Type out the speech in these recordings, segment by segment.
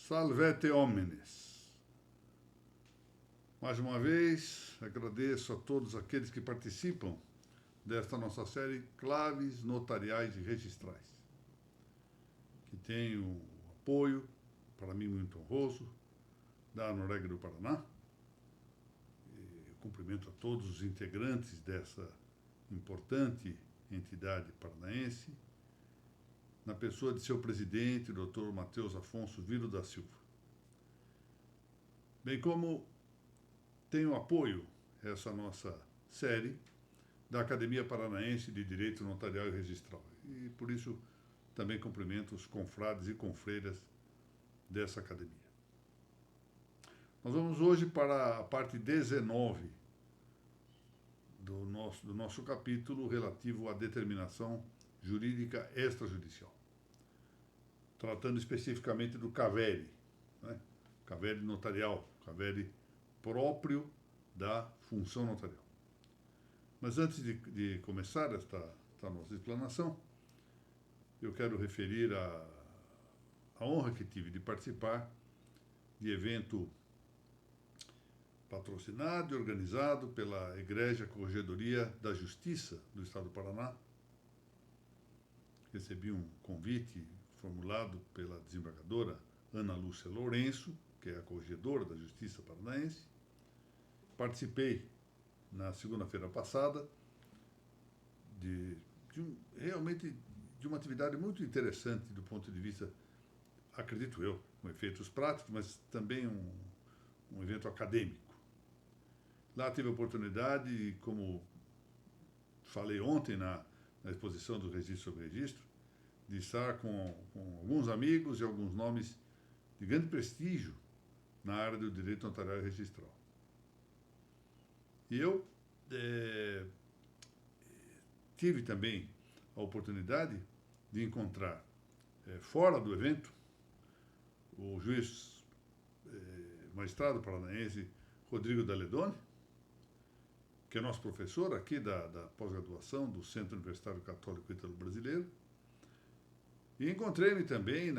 Salvete homines. Mais uma vez, agradeço a todos aqueles que participam desta nossa série Claves Notariais e Registrais, que tem o apoio, para mim muito honroso, da Noreg do Paraná. Eu cumprimento a todos os integrantes dessa importante entidade paranaense, na pessoa de seu presidente, Dr. Matheus Afonso Vilo da Silva. Bem como tenho apoio essa nossa série da Academia Paranaense de Direito Notarial e Registral. E por isso também cumprimento os confrades e confreiras dessa academia. Nós vamos hoje para a parte 19 do nosso capítulo relativo à determinação jurídica extrajudicial, tratando especificamente do CAVERE, né? CAVERE notarial, CAVERE próprio da função notarial. Mas antes de começar esta nossa explanação, eu quero referir a honra que tive de participar de evento patrocinado e organizado pela Egrégia Corregedoria da Justiça do Estado do Paraná. Recebi um convite formulado pela desembargadora Ana Lúcia Lourenço, que é a corregedora da Justiça Paranaense. Participei na segunda-feira passada realmente de uma atividade muito interessante do ponto de vista, acredito eu, com efeitos práticos, mas também um evento acadêmico. Lá tive a oportunidade, como falei ontem na exposição do Registro sobre Registro, de estar com alguns amigos e alguns nomes de grande prestígio na área do direito notarial e registral. E eu tive também a oportunidade de encontrar, fora do evento, o juiz magistrado paranaense Rodrigo Daledoni, que é nosso professor aqui da pós-graduação do Centro Universitário Católico Ítalo Brasileiro. E encontrei-me também,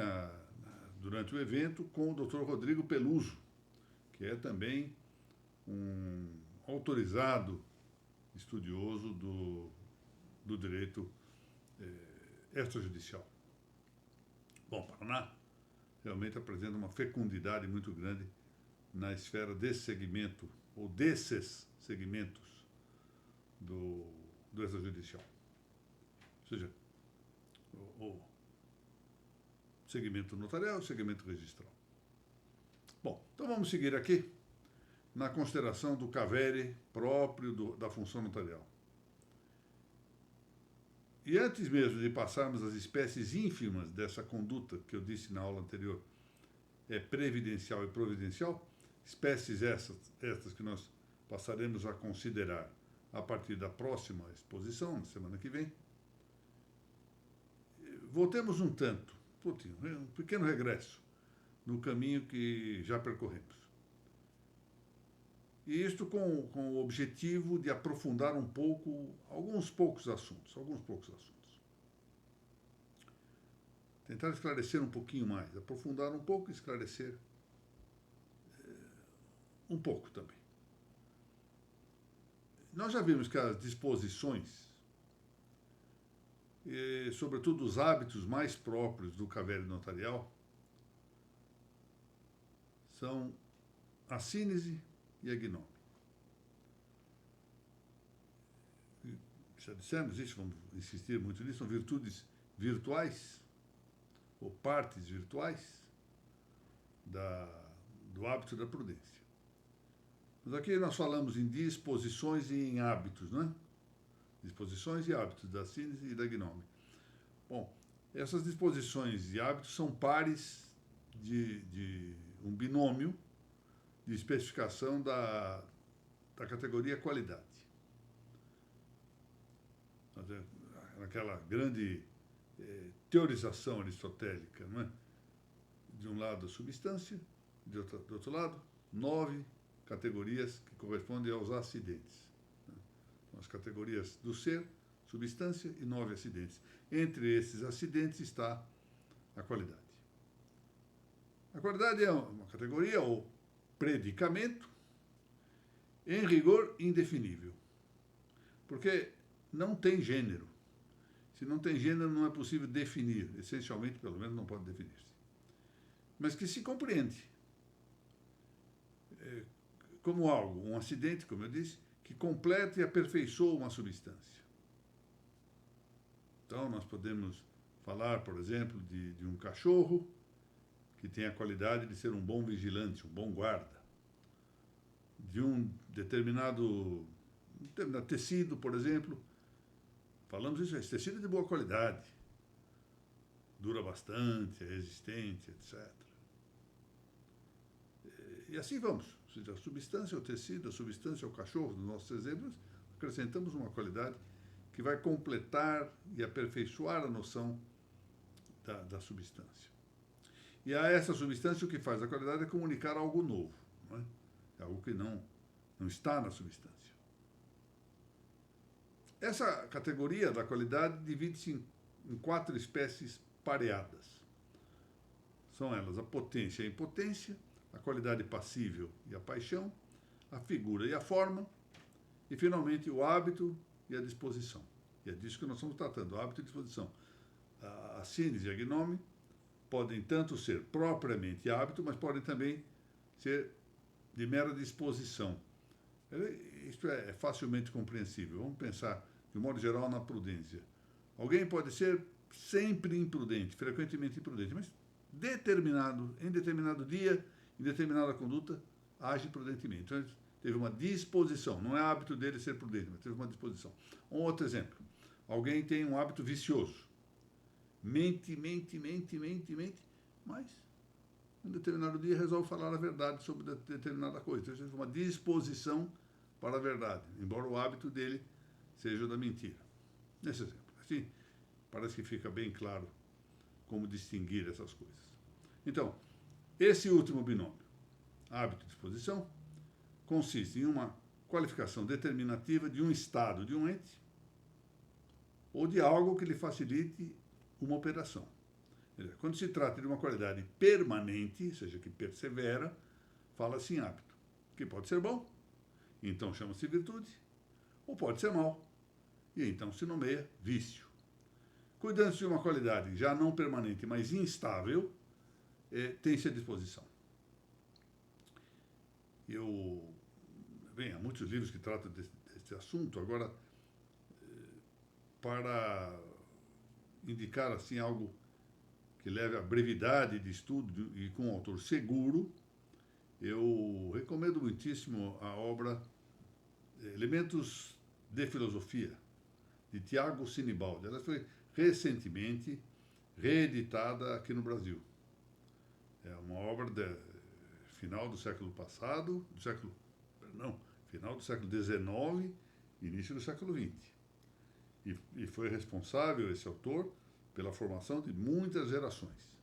durante o evento, com o Dr. Rodrigo Peluso, que é também um autorizado estudioso do direito extrajudicial. Bom, Paraná realmente apresenta uma fecundidade muito grande na esfera desse segmento, ou desses segmentos do extrajudicial. Ou seja, o segmento notarial e o segmento registral. Bom, então vamos seguir aqui na consideração do CAVERE próprio da função notarial. E antes mesmo de passarmos às espécies ínfimas dessa conduta que eu disse na aula anterior, previdencial e providencial, espécies estas que nós passaremos a considerar a partir da próxima exposição, na semana que vem, voltemos um pequeno regresso no caminho que já percorremos. E isto com o objetivo de aprofundar um pouco alguns poucos assuntos. Tentar esclarecer um pouquinho mais, aprofundar um pouco e esclarecer um pouco também. Nós já vimos que as disposições, sobretudo os hábitos mais próprios do CAVERE notarial, são a sínese e a gnome. Já dissemos isso, vamos insistir muito nisso, são virtudes virtuais, ou partes virtuais, do hábito da prudência. Mas aqui nós falamos em disposições e em hábitos, não é? Disposições e hábitos da sínese e da gnome. Bom, essas disposições e hábitos são pares de um binômio de especificação da categoria qualidade. Aquela grande teorização aristotélica, não é? De um lado, a substância, do outro lado, 9 categorias que correspondem aos acidentes. São as categorias do ser, substância e 9 acidentes. Entre esses acidentes está a qualidade. A qualidade é uma categoria ou predicamento, em rigor indefinível. Porque não tem gênero. Se não tem gênero, não é possível definir. Essencialmente, pelo menos, não pode definir-se. Mas que se compreende como algo, um acidente, como eu disse, que completa e aperfeiçoa uma substância. Então, nós podemos falar, por exemplo, de um cachorro que tem a qualidade de ser um bom vigilante, um bom guarda. De um determinado tecido, por exemplo. Falamos isso, esse tecido é de boa qualidade. Dura bastante, é resistente, etc. E assim vamos. Ou seja, a substância é o tecido, a substância é o cachorro, nos nossos exemplos, acrescentamos uma qualidade que vai completar e aperfeiçoar a noção da substância. E a essa substância o que faz a qualidade é comunicar algo novo, não é? É algo que não está na substância. Essa categoria da qualidade divide-se em 4 espécies pareadas. São elas a potência e a impotência, a qualidade passível e a paixão, a figura e a forma, e, finalmente, o hábito e a disposição. E é disso que nós estamos tratando, o hábito e a disposição. A síntese e a gnome podem tanto ser propriamente hábito, mas podem também ser de mera disposição. Isto é facilmente compreensível. Vamos pensar, de um modo geral, na prudência. Alguém pode ser sempre imprudente, frequentemente imprudente, mas em determinado dia, em determinada conduta, age prudentemente. Então, ele teve uma disposição. Não é hábito dele ser prudente, mas teve uma disposição. Um outro exemplo. Alguém tem um hábito vicioso. Mente, mas em determinado dia resolve falar a verdade sobre determinada coisa. Então, teve uma disposição para a verdade, embora o hábito dele seja o da mentira. Nesse exemplo. Assim, parece que fica bem claro como distinguir essas coisas. Então, esse último binômio, hábito e disposição, consiste em uma qualificação determinativa de um estado, de um ente, ou de algo que lhe facilite uma operação. Quando se trata de uma qualidade permanente, ou seja, que persevera, fala-se em hábito, que pode ser bom, então chama-se virtude, ou pode ser mal, e então se nomeia vício. Cuidando-se de uma qualidade já não permanente, mas instável, tem-se a disposição. Há muitos livros que tratam desse assunto. Agora, para indicar assim algo que leve à brevidade de estudo e com um autor seguro, eu recomendo muitíssimo a obra Elementos de Filosofia, de Tiago Sinibaldi. Ela foi recentemente reeditada aqui no Brasil. É uma obra final do século passado, final do século XIX, início do século XX. E foi responsável, esse autor, pela formação de muitas gerações.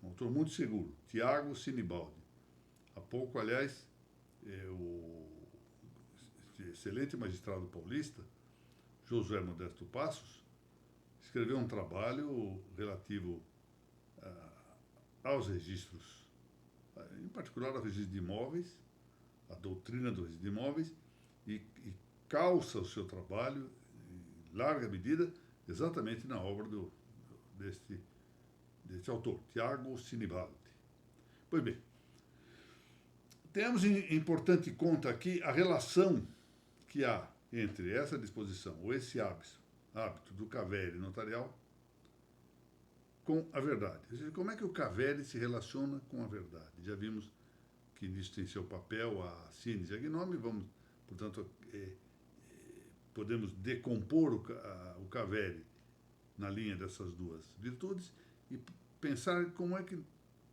Um autor muito seguro, Tiago Sinibaldi. Há pouco, aliás, o excelente magistrado paulista, Josué Modesto Passos, escreveu um trabalho relativo aos registros, em particular ao registro de imóveis, a doutrina do registro de imóveis, e calça o seu trabalho, em larga medida, exatamente na obra deste autor, Tiago Sinibaldi. Pois bem, temos em importante conta aqui a relação que há entre essa disposição, ou esse hábito do Cavere notarial, com a verdade. Ou seja, como é que o Cavere se relaciona com a verdade? Já vimos que nisso tem seu papel a síntese e a gnome, portanto, podemos decompor o Cavere na linha dessas duas virtudes e pensar como é que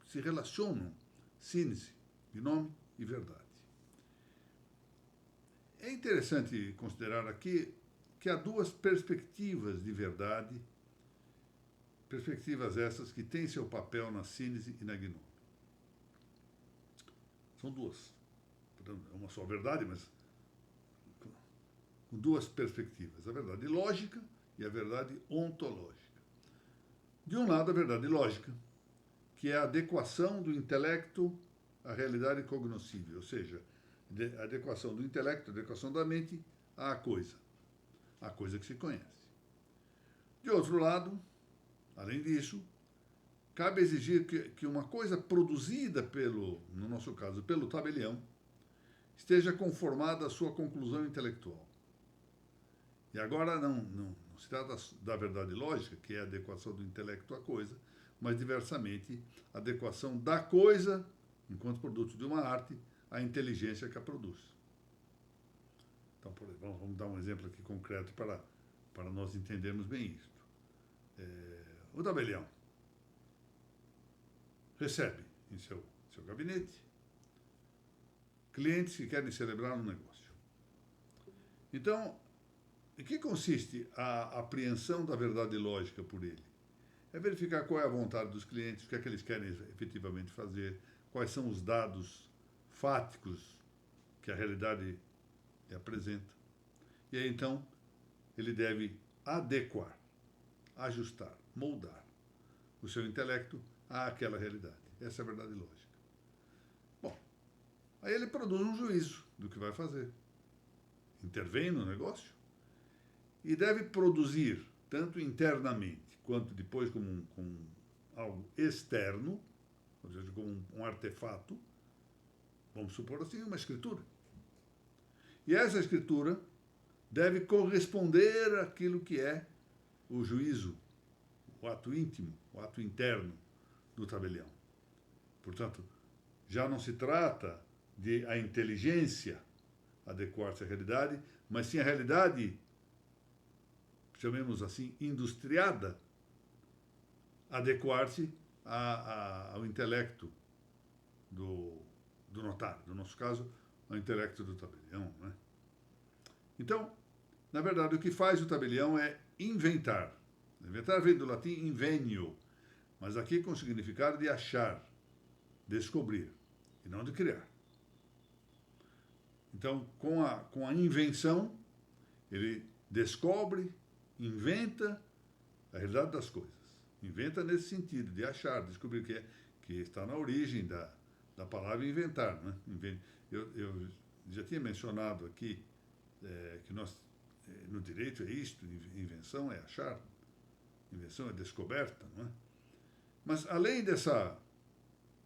se relacionam síntese, gnome e verdade. É interessante considerar aqui que há duas perspectivas de verdade, perspectivas essas que têm seu papel na síntese e na gnome. São duas. É uma só verdade, mas com duas perspectivas. A verdade lógica e a verdade ontológica. De um lado, a verdade lógica, que é a adequação do intelecto à realidade cognoscível, ou seja, a adequação do intelecto, a adequação da mente à coisa que se conhece. De outro lado, além disso, cabe exigir que uma coisa produzida no nosso caso, pelo tabelião, esteja conformada à sua conclusão intelectual. E agora não se trata da verdade lógica, que é a adequação do intelecto à coisa, mas diversamente a adequação da coisa, enquanto produto de uma arte, à inteligência que a produz. Então, por exemplo, vamos dar um exemplo aqui concreto para nós entendermos bem isto. O tabelião recebe em seu gabinete clientes que querem celebrar um negócio. Então, em que consiste a apreensão da verdade lógica por ele? É verificar qual é a vontade dos clientes, o que é que eles querem efetivamente fazer, quais são os dados fáticos que a realidade lhe apresenta. E aí, então, ele deve adequar, ajustar, moldar o seu intelecto àquela realidade. Essa é a verdade lógica. Bom, aí ele produz um juízo do que vai fazer. Intervém no negócio e deve produzir, tanto internamente quanto depois como algo externo, ou seja, como um artefato, vamos supor assim, uma escritura. E essa escritura deve corresponder àquilo que é o juízo, o ato íntimo, o ato interno do tabelião. Portanto, já não se trata de a inteligência adequar-se à realidade, mas sim a realidade, chamemos assim, industriada, adequar-se ao intelecto do notário, no nosso caso, ao intelecto do tabelião, né? Então, na verdade, o que faz o tabelião é inventar. Inventar vem do latim invenio, mas aqui com o significado de achar, descobrir, e não de criar. Então, com a invenção, ele descobre, inventa a realidade das coisas. Inventa nesse sentido, de achar, descobrir que está na origem da palavra inventar, né? Eu já tinha mencionado aqui que nós, no direito é isto, invenção é achar, invenção é descoberta, não é? Mas, além dessa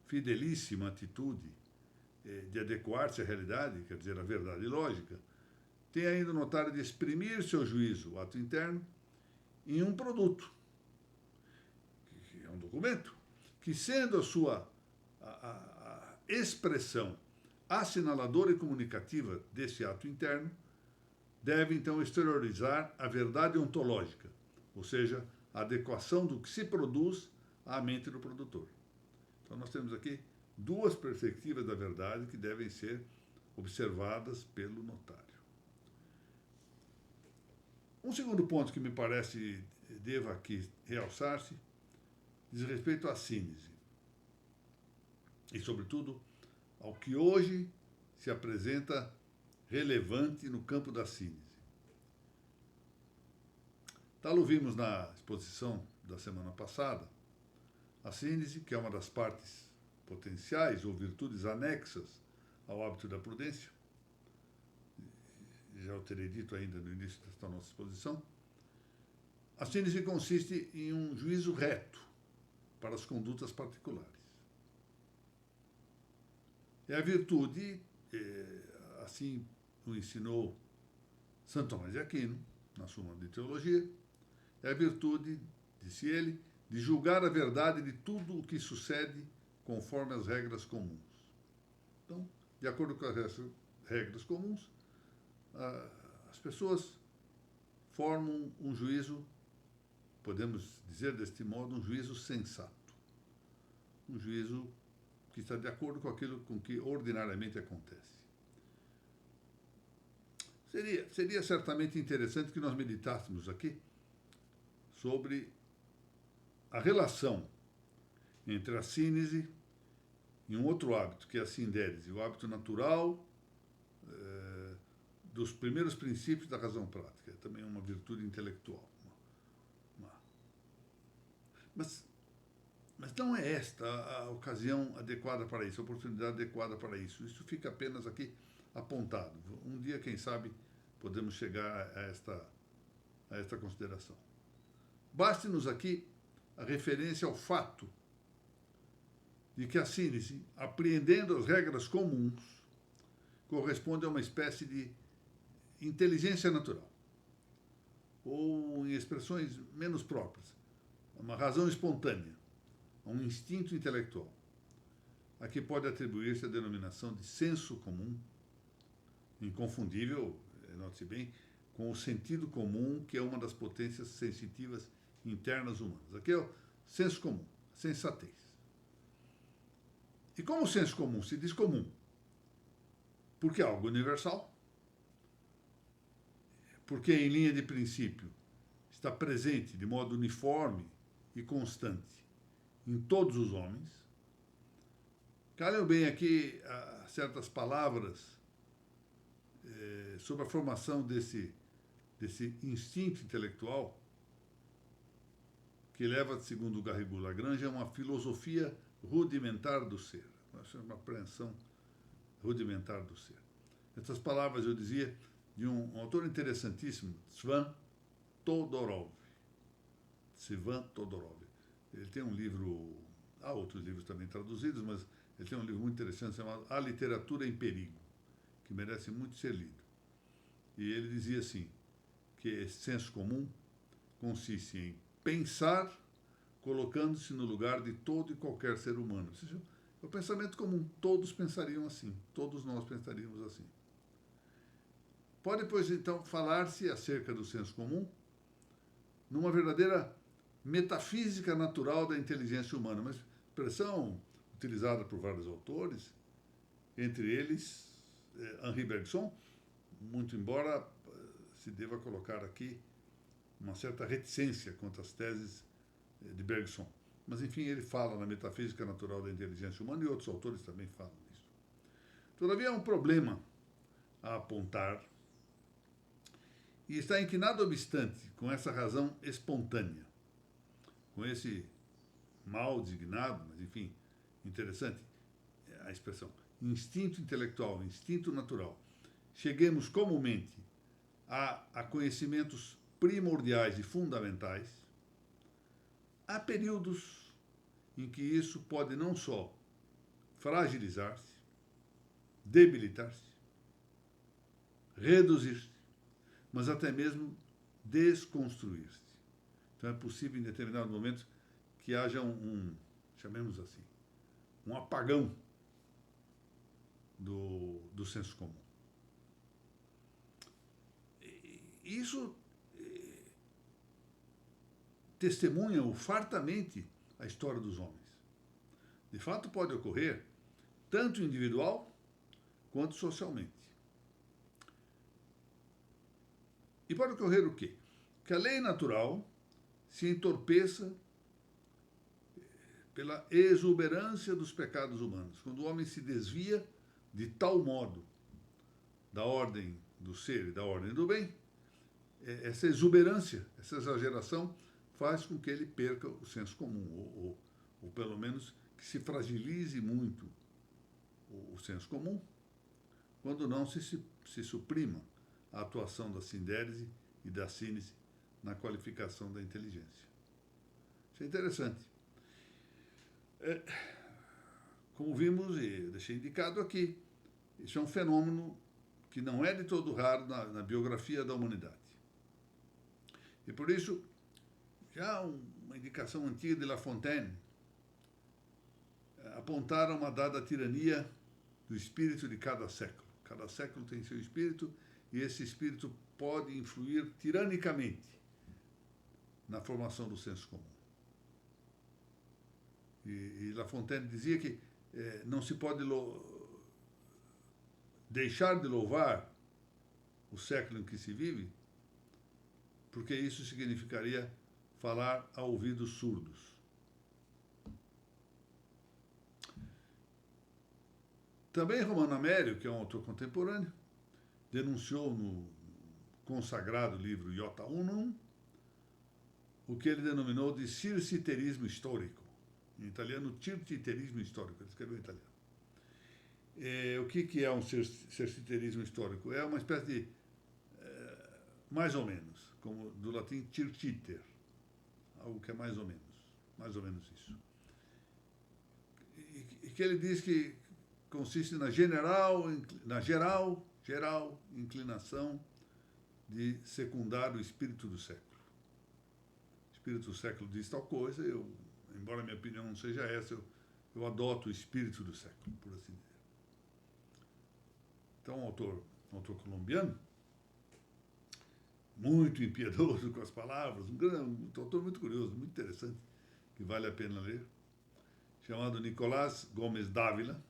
fidelíssima atitude de adequar-se à realidade, quer dizer, à verdade lógica, tem ainda o notário de exprimir seu juízo, o ato interno, em um produto, que é um documento, que sendo a sua a expressão assinaladora e comunicativa desse ato interno, deve então exteriorizar a verdade ontológica, ou seja, a adequação do que se produz à mente do produtor. Então nós temos aqui duas perspectivas da verdade que devem ser observadas pelo notário. Um segundo ponto que me parece deva aqui realçar-se diz respeito à síntese e, sobretudo, ao que hoje se apresenta relevante no campo da síntese. Tal vimos na exposição da semana passada, a síntese, que é uma das partes potenciais ou virtudes anexas ao hábito da prudência, já o terei dito ainda no início desta nossa exposição. A síntese consiste em um juízo reto para as condutas particulares. É a virtude, assim o ensinou Santo Tomás de Aquino, na Súmula de Teologia, é a virtude, disse ele, de julgar a verdade de tudo o que sucede conforme as regras comuns. Então, de acordo com as regras comuns, as pessoas formam um juízo, podemos dizer deste modo, um juízo sensato. Um juízo que está de acordo com aquilo com que ordinariamente acontece. Seria certamente interessante que nós meditássemos aqui sobre a relação entre a sínese e um outro hábito, que é a sindérese, o hábito natural dos primeiros princípios da razão prática, é também uma virtude intelectual. Mas Mas não é esta a ocasião adequada para isso, a oportunidade adequada para isso. Isso fica apenas aqui apontado. Um dia, quem sabe, podemos chegar a esta consideração. Baste-nos aqui a referência ao fato de que a síntese, apreendendo as regras comuns, corresponde a uma espécie de inteligência natural, ou, em expressões menos próprias, uma razão espontânea, um instinto intelectual, a que pode atribuir-se a denominação de senso comum, inconfundível, note-se bem, com o sentido comum, que é uma das potências sensitivas internas humanas. Aqui é o senso comum, sensatez. E como o senso comum se diz comum? Porque é algo universal, porque em linha de princípio está presente de modo uniforme e constante em todos os homens. Calham bem aqui certas palavras sobre a formação desse instinto intelectual que leva, segundo o Garrigou Lagrange, a uma filosofia rudimentar do ser, uma apreensão rudimentar do ser. Essas palavras, eu dizia, de um autor interessantíssimo, Tzvan Todorov. Tzvan Todorov. Ele tem um livro, há outros livros também traduzidos, mas ele tem um livro muito interessante chamado A Literatura em Perigo, que merece muito ser lido. E ele dizia assim, que esse senso comum consiste em pensar colocando-se no lugar de todo e qualquer ser humano. Ou seja, é o pensamento comum, todos pensariam assim, todos nós pensaríamos assim. Pode, pois, então, falar-se acerca do senso comum numa verdadeira metafísica natural da inteligência humana, uma expressão utilizada por vários autores, entre eles Henri Bergson, muito embora se deva colocar aqui uma certa reticência quanto às teses de Bergson. Mas, enfim, ele fala na metafísica natural da inteligência humana e outros autores também falam nisso. Todavia, há um problema a apontar, e está em que, nada obstante, com essa razão espontânea, com esse mal designado, mas, enfim, interessante a expressão, instinto intelectual, instinto natural, cheguemos comumente a conhecimentos primordiais e fundamentais, há períodos em que isso pode não só fragilizar-se, debilitar-se, reduzir-se, mas até mesmo desconstruir-se. Então é possível, em determinado momento, que haja chamemos assim, um apagão do senso comum. Isso testemunha fartamente a história dos homens. De fato, pode ocorrer tanto individual quanto socialmente. E pode ocorrer o quê? Que a lei natural se entorpeça pela exuberância dos pecados humanos. Quando o homem se desvia de tal modo da ordem do ser e da ordem do bem, essa exuberância, essa exageração faz com que ele perca o senso comum, ou pelo menos que se fragilize muito o senso comum, quando não se suprima a atuação da sindérese e da síntese na qualificação da inteligência. Isso é interessante. Como vimos e deixei indicado aqui, isso é um fenômeno que não é de todo raro na biografia da humanidade. E por isso, já uma indicação antiga de La Fontaine apontaram uma dada tirania do espírito de cada século. Cada século tem seu espírito e esse espírito pode influir tiranicamente na formação do senso comum. E La Fontaine dizia que não se pode deixar de louvar o século em que se vive, porque isso significaria falar a ouvidos surdos. Também Romano Amério, que é um autor contemporâneo, denunciou no consagrado livro Iota Unum o que ele denominou de circiterismo histórico. Em italiano, cerciterismo histórico. Ele escreveu em italiano. O que é um cerciterismo histórico? É uma espécie de, mais ou menos, como do latim cerciter, algo que é mais ou menos isso. E que ele diz que consiste na geral inclinação de secundar o espírito do século. O espírito do século diz tal coisa, embora a minha opinião não seja essa, eu adoto o espírito do século, por assim dizer. Então, um autor colombiano, muito impiedoso com as palavras, um autor muito curioso, muito interessante, que vale a pena ler, chamado Nicolás Gómez Dávila,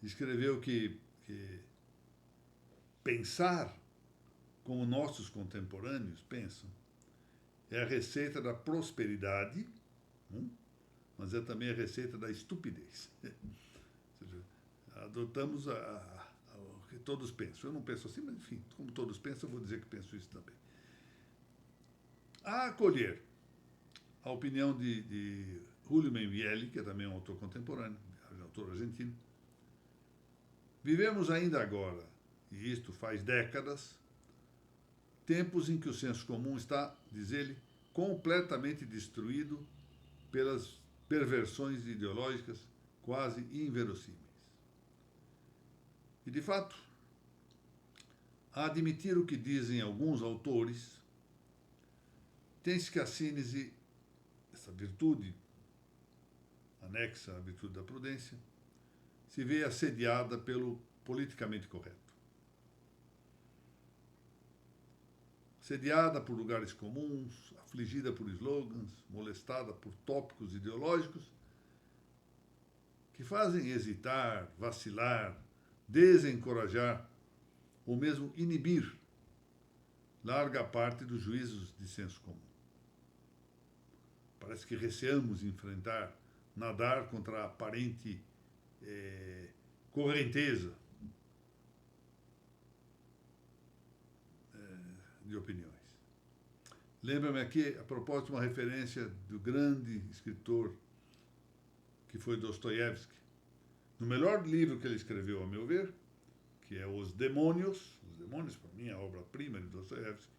escreveu que pensar como nossos contemporâneos pensam é a receita da prosperidade, mas é também a receita da estupidez. Ou seja, adotamos o que todos pensam. Eu não penso assim, mas enfim, como todos pensam, eu vou dizer que penso isso também. A acolher a opinião de Julio Membieli, que é também um autor contemporâneo, autor argentino, vivemos ainda agora, e isto faz décadas, tempos em que o senso comum está, diz ele, completamente destruído pelas perversões ideológicas quase inverossímeis. E, de fato, a admitir o que dizem alguns autores, tem-se que a síntese, essa virtude anexa à virtude da prudência, se vê assediada pelo politicamente correto. Assediada por lugares comuns, afligida por slogans, molestada por tópicos ideológicos que fazem hesitar, vacilar, desencorajar ou mesmo inibir larga parte dos juízos de senso comum. Parece que receamos enfrentar, nadar contra a aparente correnteza de opiniões. Lembra-me aqui, a propósito, uma referência do grande escritor que foi Dostoiévski, no melhor livro que ele escreveu, a meu ver, que é Os Demônios, para mim, é a obra-prima de Dostoiévski,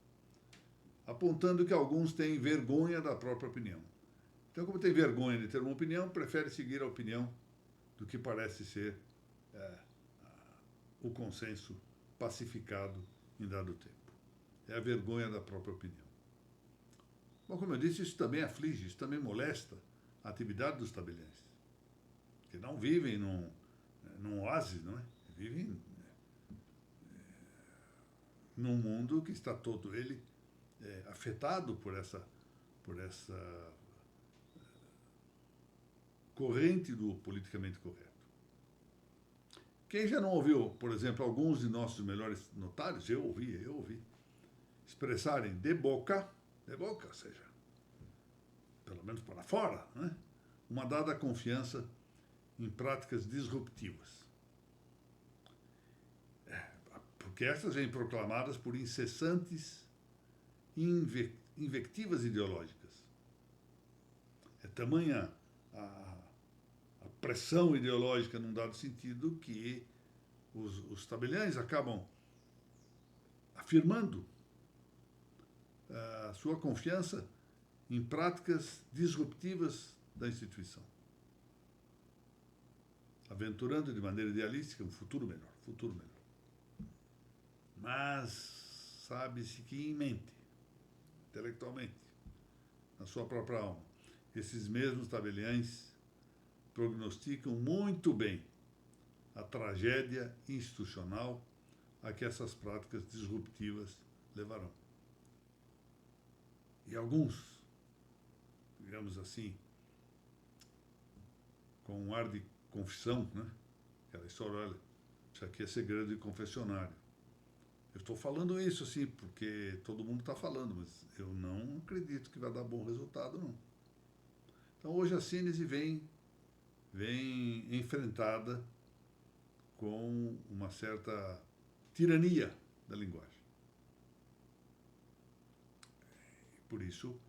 apontando que alguns têm vergonha da própria opinião. Então, como tem vergonha de ter uma opinião, prefere seguir a opinião do que parece ser o consenso pacificado em dado tempo. É a vergonha da própria opinião. Bom, como eu disse, isso também aflige, isso também molesta a atividade dos tabelienses, que não vivem num oásis, não é? Vivem num mundo que está todo ele afetado por essa corrente do politicamente correto. Quem já não ouviu, por exemplo, alguns de nossos melhores notários, eu ouvi, expressarem de boca, ou seja, pelo menos para fora, né, uma dada confiança em práticas disruptivas. Porque essas vêm proclamadas por incessantes invectivas ideológicas. É tamanha a pressão ideológica num dado sentido que os tabeliães acabam afirmando a sua confiança em práticas disruptivas da instituição, aventurando de maneira idealística um futuro melhor. Mas sabe-se que em mente, intelectualmente, na sua própria alma, esses mesmos tabeliães prognosticam muito bem a tragédia institucional a que essas práticas disruptivas levarão. E alguns, digamos assim, com um ar de confissão, né? Aquela história, olha, isso aqui é segredo de confessionário. Eu estou falando isso assim porque todo mundo está falando, mas eu não acredito que vai dar bom resultado, não. Então, hoje a síntese vem enfrentada com uma certa tirania da linguagem. Por isso,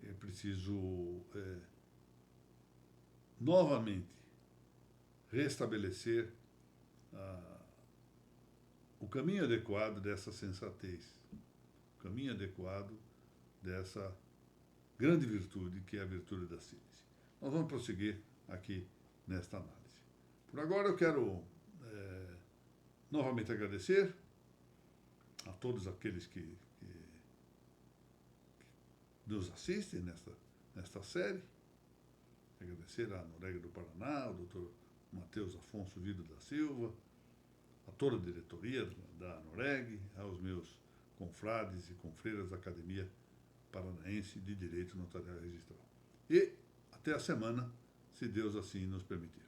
é preciso novamente restabelecer o caminho adequado dessa sensatez, o caminho adequado dessa grande virtude que é a virtude da síntese. Nós vamos prosseguir aqui nesta análise. Por agora eu quero novamente agradecer a todos aqueles que nos assistem nesta série. Agradecer à Noreg do Paraná, ao Dr. Matheus Afonso Vido da Silva, a toda a diretoria da Noreg, aos meus confrades e confreiras da Academia Paranaense de Direito Notarial e Registral. E até a semana, se Deus assim nos permitir.